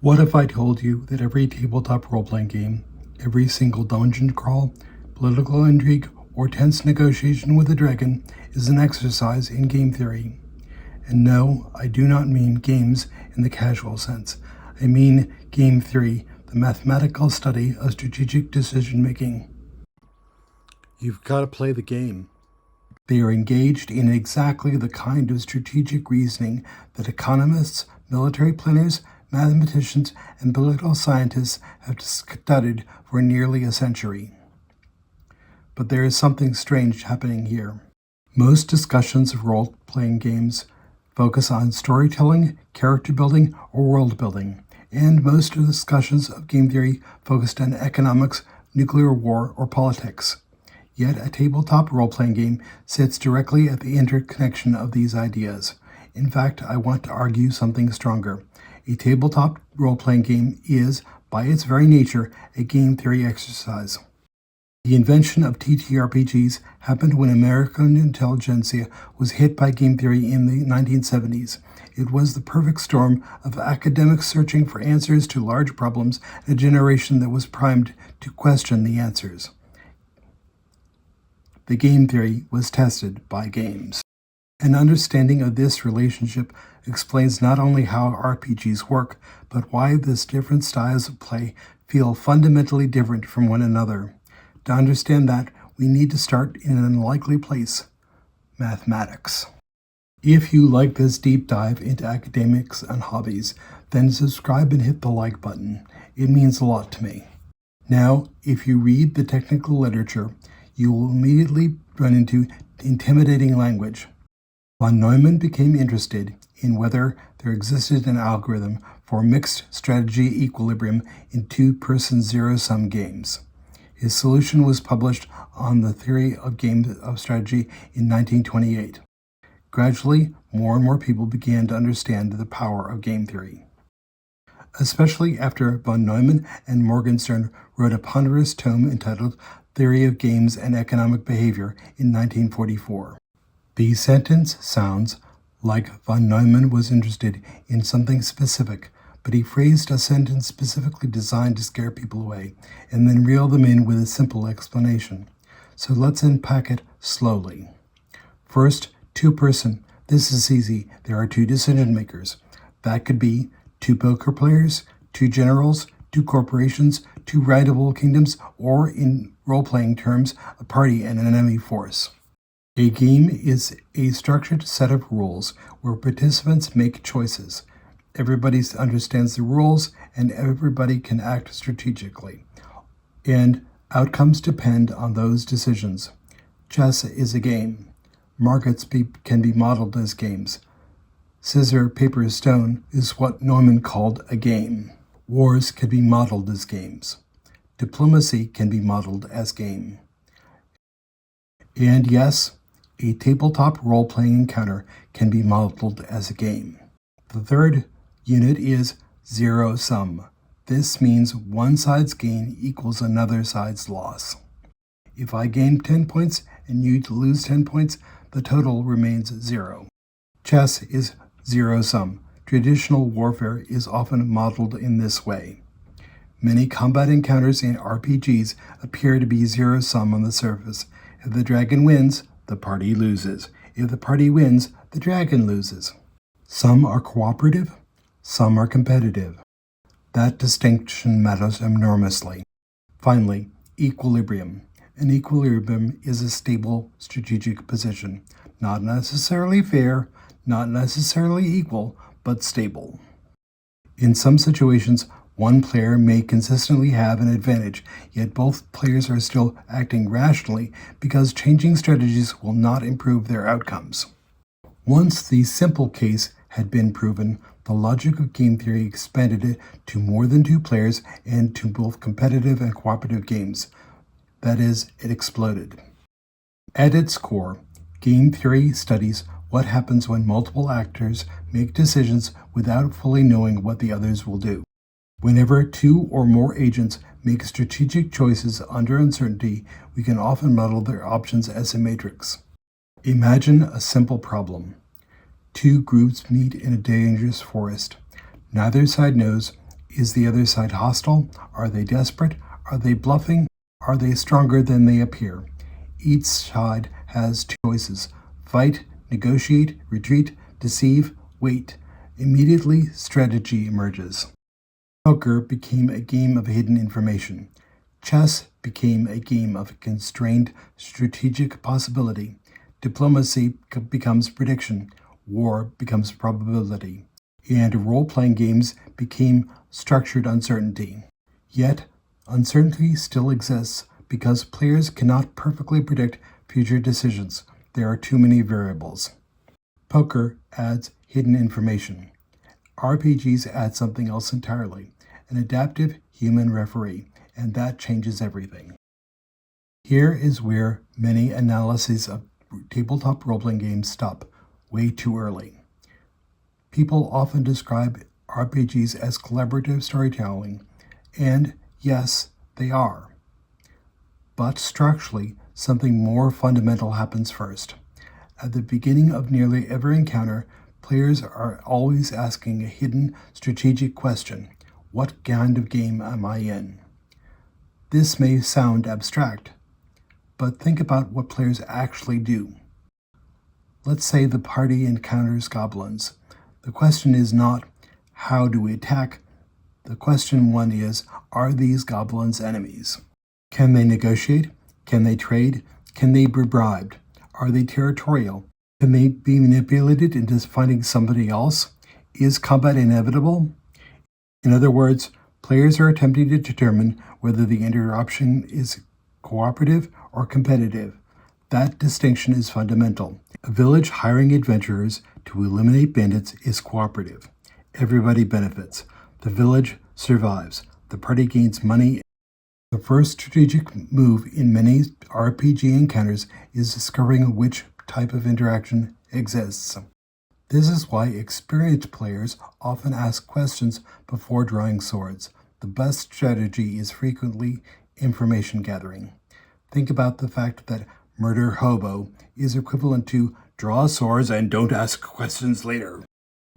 What if I told you that every tabletop role-playing game, every single dungeon crawl, political intrigue, or tense negotiation with a dragon is an exercise in game theory? And no, I do not mean games in the casual sense. I mean game theory, the mathematical study of strategic decision-making. You've got to play the game. They are engaged in exactly the kind of strategic reasoning that economists, military planners, mathematicians, and political scientists have studied for nearly a century. But there is something strange happening here. Most discussions of role-playing games focus on storytelling, character building, or world building, and most of the discussions of game theory focused on economics, nuclear war, or politics. Yet a tabletop role-playing game sits directly at the interconnection of these ideas. In fact, I want to argue something stronger. A tabletop role-playing game is, by its very nature, a game theory exercise. The invention of TTRPGs happened when American intelligentsia was hit by game theory in the 1970s. It was the perfect storm of academics searching for answers to large problems and a generation that was primed to question the answers. The game theory was tested by games. An understanding of this relationship explains not only how RPGs work, but why these different styles of play feel fundamentally different from one another. To understand that, we need to start in an unlikely place: mathematics. If you like this deep dive into academics and hobbies, then subscribe and hit the like button. It means a lot to me. Now, if you read the technical literature, you will immediately run into intimidating language. Von Neumann became interested in whether there existed an algorithm for mixed strategy equilibrium in two-person zero-sum games. His solution was published on the Theory of Game of Strategy in 1928. Gradually, more and more people began to understand the power of game theory. Especially after von Neumann and Morgenstern wrote a ponderous tome entitled Theory of Games and Economic Behavior in 1944. The sentence sounds like von Neumann was interested in something specific, but he phrased a sentence specifically designed to scare people away, and then reel them in with a simple explanation. So let's unpack it slowly. First, two-person. This is easy. There are two decision makers. That could be two poker players, two generals, two corporations, two rival kingdoms, or in role-playing terms, a party and an enemy force. A game is a structured set of rules where participants make choices. Everybody understands the rules and everybody can act strategically. And outcomes depend on those decisions. Chess is a game. Markets can be modeled as games. Scissor, paper, stone is what Neumann called a game. Wars can be modeled as games. Diplomacy can be modeled as game. And yes, a tabletop role-playing encounter can be modeled as a game. The third unit is zero-sum. This means one side's gain equals another side's loss. If I gain 10 points and you lose 10 points, the total remains 0. Chess is zero-sum. Traditional warfare is often modeled in this way. Many combat encounters in RPGs appear to be zero-sum on the surface. If the dragon wins, the party loses. If the party wins, the dragon loses. Some are cooperative, some are competitive. That distinction matters enormously. Finally, equilibrium. An equilibrium is a stable strategic position. Not necessarily fair, not necessarily equal, but stable. In some situations, one player may consistently have an advantage, yet both players are still acting rationally because changing strategies will not improve their outcomes. Once the simple case had been proven, the logic of game theory expanded it to more than two players and to both competitive and cooperative games. That is, it exploded. At its core, game theory studies what happens when multiple actors make decisions without fully knowing what the others will do. Whenever two or more agents make strategic choices under uncertainty, we can often model their options as a matrix. Imagine a simple problem. Two groups meet in a dangerous forest. Neither side knows Is the other side hostile? Are they desperate? Are they bluffing? Are they stronger than they appear? Each side has two choices: fight, negotiate, retreat, deceive, wait. Immediately, strategy emerges. Poker became a game of hidden information. Chess became a game of constrained strategic possibility. Diplomacy becomes prediction. War becomes probability. And role-playing games became structured uncertainty. Yet, uncertainty still exists because players cannot perfectly predict future decisions. There are too many variables. Poker adds hidden information. RPGs add something else entirely: an adaptive human referee, and that changes everything. Here is where many analyses of tabletop role-playing games stop way too early. People often describe RPGs as collaborative storytelling, and yes, they are. But structurally, something more fundamental happens first. At the beginning of nearly every encounter, players are always asking a hidden strategic question: what kind of game am I in? This may sound abstract, but think about what players actually do. Let's say the party encounters goblins. The question is not, how do we attack? The question one is, are these goblins enemies? Can they negotiate? Can they trade? Can they be bribed? Are they territorial? Can they be manipulated into finding somebody else? Is combat inevitable? In other words, players are attempting to determine whether the interaction is cooperative or competitive. That distinction is fundamental. A village hiring adventurers to eliminate bandits is cooperative. Everybody benefits. The village survives. The party gains money. The first strategic move in many RPG encounters is discovering which type of interaction exists. This is why experienced players often ask questions before drawing swords. The best strategy is frequently information gathering. Think about the fact that murder hobo is equivalent to draw swords and don't ask questions later.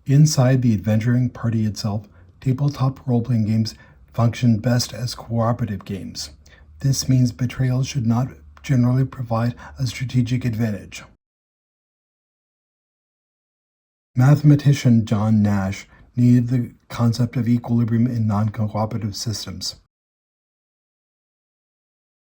Inside the adventuring party itself, tabletop role-playing games function best as cooperative games. This means betrayal should not generally provide a strategic advantage. Mathematician John Nash needed the concept of equilibrium in non-cooperative systems.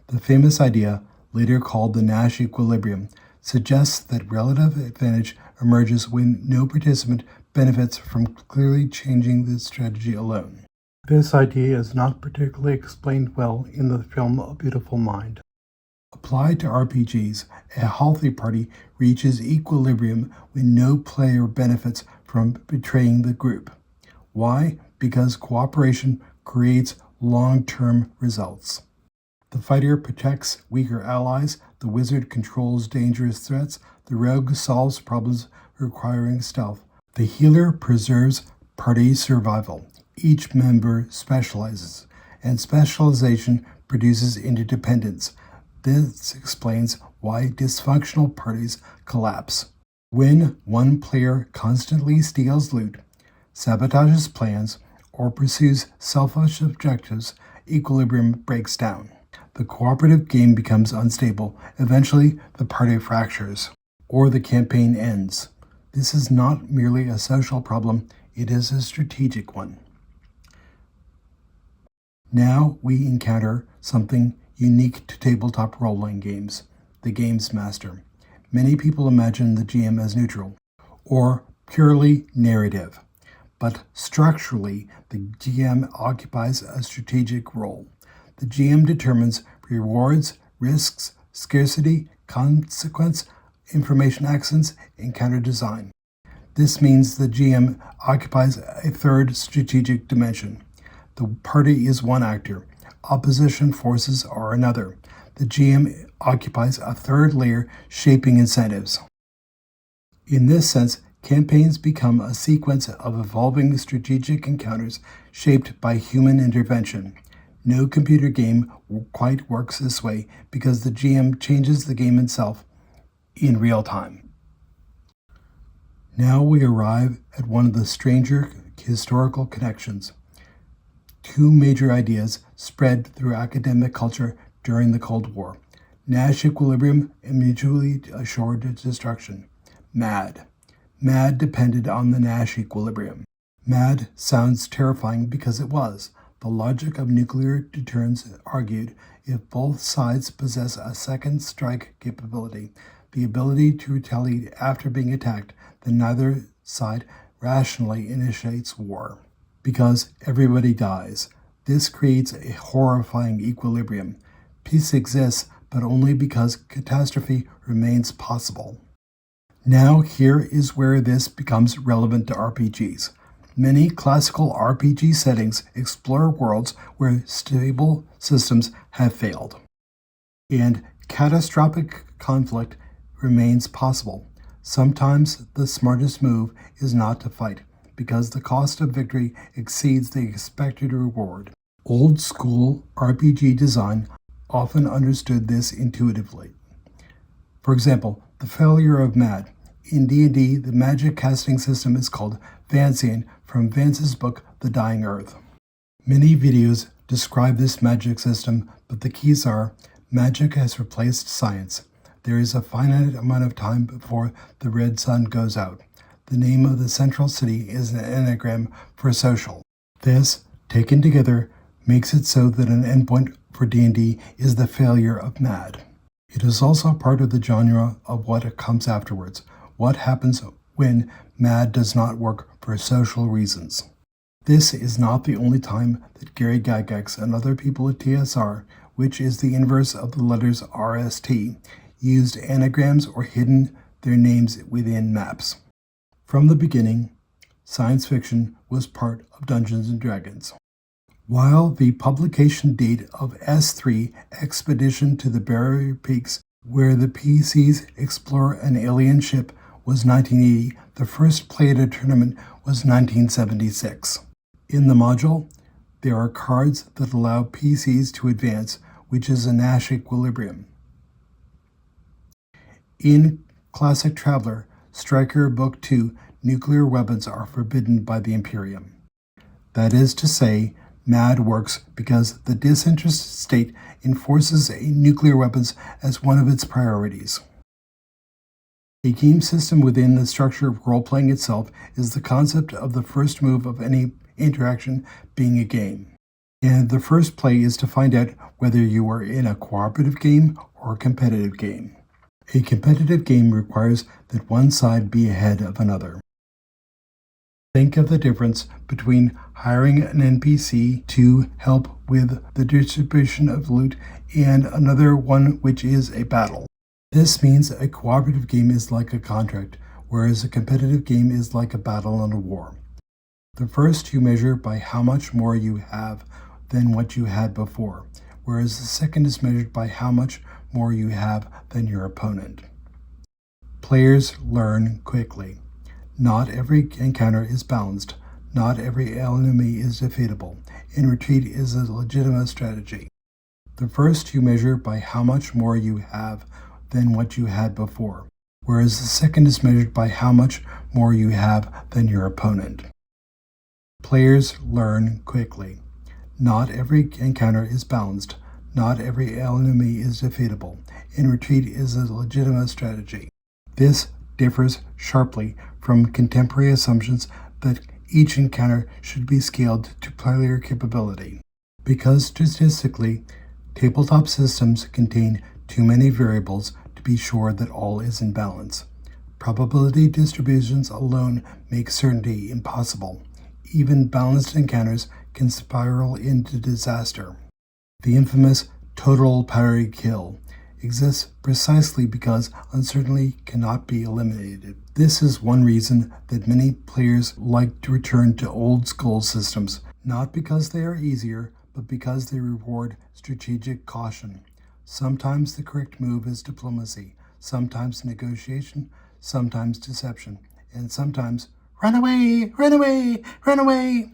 The famous idea, later called the Nash equilibrium, suggests that relative advantage emerges when no participant benefits from clearly changing the strategy alone. This idea is not particularly explained well in the film A Beautiful Mind. Applied to RPGs, a healthy party reaches equilibrium when no player benefits from betraying the group. Why? Because cooperation creates long-term results. The fighter protects weaker allies, the wizard controls dangerous threats, the rogue solves problems requiring stealth. The healer preserves party survival. Each member specializes, and specialization produces interdependence. This explains why dysfunctional parties collapse. When one player constantly steals loot, sabotages plans, or pursues selfish objectives, equilibrium breaks down. The cooperative game becomes unstable. Eventually, the party fractures, or the campaign ends. This is not merely a social problem, it is a strategic one. Now we encounter something unique to tabletop role-playing games: the games master. Many people imagine the GM as neutral, or purely narrative. But structurally, the GM occupies a strategic role. The GM determines rewards, risks, scarcity, consequence, information accents, encounter design. This means the GM occupies a third strategic dimension. The party is one actor. Opposition forces are another. The GM occupies a third layer, shaping incentives. In this sense, campaigns become a sequence of evolving strategic encounters shaped by human intervention. No computer game quite works this way because the GM changes the game itself in real time. Now we arrive at one of the stranger historical connections. Two major ideas spread through academic culture during the Cold War: Nash equilibrium and mutually assured destruction. MAD. MAD depended on the Nash equilibrium. MAD sounds terrifying because it was. The logic of nuclear deterrence argued if both sides possess a second strike capability, the ability to retaliate after being attacked, then neither side rationally initiates war. Because everybody dies. This creates a horrifying equilibrium. Peace exists, but only because catastrophe remains possible. Now here is where this becomes relevant to RPGs. Many classical RPG settings explore worlds where stable systems have failed, and catastrophic conflict remains possible. Sometimes the smartest move is not to fight, because the cost of victory exceeds the expected reward. Old school RPG design often understood this intuitively. For example, the failure of MAD. In D&D, the magic casting system is called Vancian from Vance's book, The Dying Earth. Many videos describe this magic system, but the keys are: magic has replaced science. There is a finite amount of time before the red sun goes out. The name of the central city is an anagram for social. This, taken together, makes it so that an endpoint for D&D is the failure of MAD. It is also part of the genre of what comes afterwards. What happens when MAD does not work for social reasons? This is not the only time that Gary Gygax and other people at TSR, which is the inverse of the letters RST, used anagrams or hidden their names within maps. From the beginning, science fiction was part of Dungeons & Dragons. While the publication date of S3, Expedition to the Barrier Peaks, where the PCs explore an alien ship, was 1980, the first play at a tournament was 1976. In the module, there are cards that allow PCs to advance, which is a Nash equilibrium. In Classic Traveler, Striker Book 2, nuclear weapons are forbidden by the Imperium. That is to say, MAD works because the disinterested state enforces nuclear weapons as one of its priorities. A game system within the structure of role-playing itself is the concept of the first move of any interaction being a game. And the first play is to find out whether you are in a cooperative game or a competitive game. A competitive game requires that one side be ahead of another. Think of the difference between hiring an NPC to help with the distribution of loot and another one which is a battle. This means a cooperative game is like a contract, whereas a competitive game is like a battle and a war. The first you measure by how much more you have than what you had before, whereas the second is measured by how much more you have than your opponent. Players learn quickly. Not every encounter is balanced. Not every enemy is defeatable, and retreat is a legitimate strategy. The first you measure by how much more you have than what you had before, whereas the second is measured by how much more you have than your opponent. Players learn quickly. Not every encounter is balanced. Not every enemy is defeatable, and retreat is a legitimate strategy. This differs sharply from contemporary assumptions that each encounter should be scaled to player capability. Because statistically, tabletop systems contain too many variables to be sure that all is in balance. Probability distributions alone make certainty impossible. Even balanced encounters can spiral into disaster. The infamous total parry kill exists precisely because uncertainty cannot be eliminated. This is one reason that many players like to return to old school systems, not because they are easier, but because they reward strategic caution. Sometimes the correct move is diplomacy, sometimes negotiation, sometimes deception, and sometimes run away, run away, run away.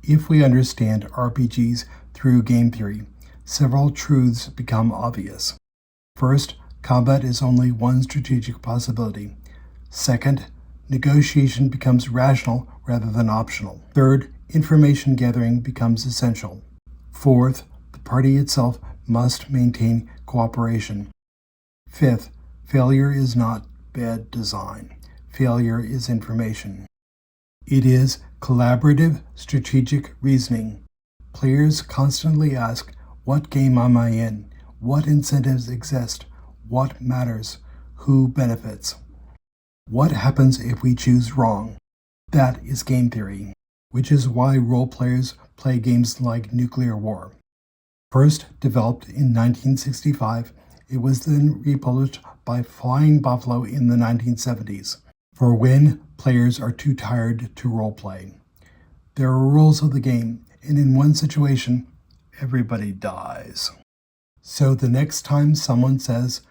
If we understand RPGs through game theory, several truths become obvious. First, combat is only one strategic possibility. Second, negotiation becomes rational rather than optional. Third, information gathering becomes essential. Fourth, the party itself must maintain cooperation. Fifth, failure is not bad design. Failure is information. It is collaborative, strategic reasoning. Players constantly ask, what game am I in? What incentives exist? What matters? Who benefits? What happens if we choose wrong? That is game theory, which is why role players play games like Nuclear War. First developed in 1965, it was then republished by Flying Buffalo in the 1970s, for when players are too tired to roleplay. There are rules of the game, and in one situation, everybody dies. So the next time someone says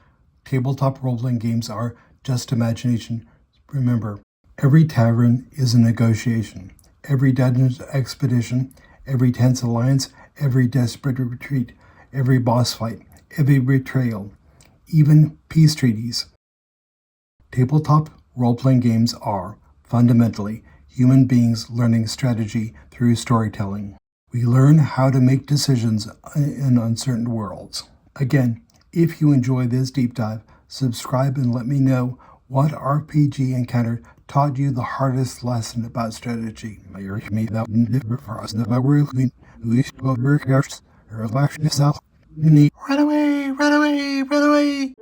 tabletop role-playing games are just imagination, remember, every tavern is a negotiation. Every dungeon expedition, every tense alliance, every desperate retreat, every boss fight, every betrayal, even peace treaties. Tabletop role-playing games are, fundamentally, human beings learning strategy through storytelling. We learn how to make decisions in uncertain worlds. Again, if you enjoy this deep dive, subscribe and let me know what RPG encounter taught you the hardest lesson about strategy. Run away, run away, run away!